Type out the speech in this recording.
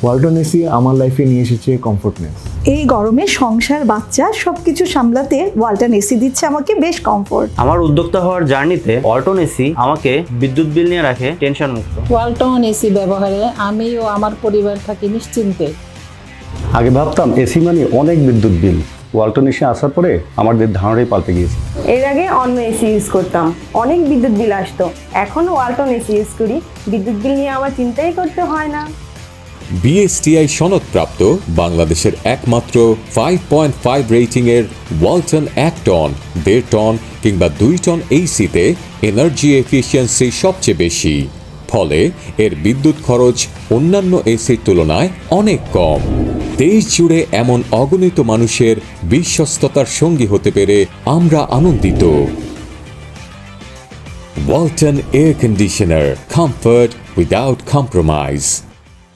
Walton AC আমার লাইফে নিয়ে এসেছে কমফোর্টনেস। এই গরমে সংসার, বাচ্চা সবকিছু সামলাতে ওয়ালটন এসি দিচ্ছে আমাকে বেশ কমফোর্ট। আমার উদ্যোক্তা হওয়ার জার্নিতে ওয়ালটন এসি আমাকে বিদ্যুৎ বিল নিয়ে রাখে টেনশন মুক্ত। ওয়ালটন এসি ব্যবহারে আমি ও আমার পরিবার থাকি নিশ্চিন্তে। আগে ভাবতাম এসি মানে অনেক বিদ্যুৎ বিল, ওয়ালটন এসে আসার পরে আমাদের ধারণাই পাল্টে গিয়েছে। এর আগে অন্য এসি ইউজ করতাম, অনেক বিদ্যুৎ বিল আসতো। এখন ওয়ালটন এসি ইউজ করি, বিদ্যুৎ বিল নিয়ে আমার চিন্তাই করতে হয় না। বিএসটিআই সনদপ্রাপ্ত বাংলাদেশের একমাত্র 5.5 রেটিংয়ের ওয়ালটন 1 টন, 1.5 টন কিংবা 2 টন এসিতে এনার্জি এফিসিয়েন্সি সবচেয়ে বেশি, ফলে এর বিদ্যুৎ খরচ অন্যান্য এসির তুলনায় অনেক কম। দেশ জুড়ে এমন অগণিত মানুষের বিশ্বস্ততার সঙ্গী হতে পেরে আমরা আনন্দিত। Walton air conditioner, comfort without compromise.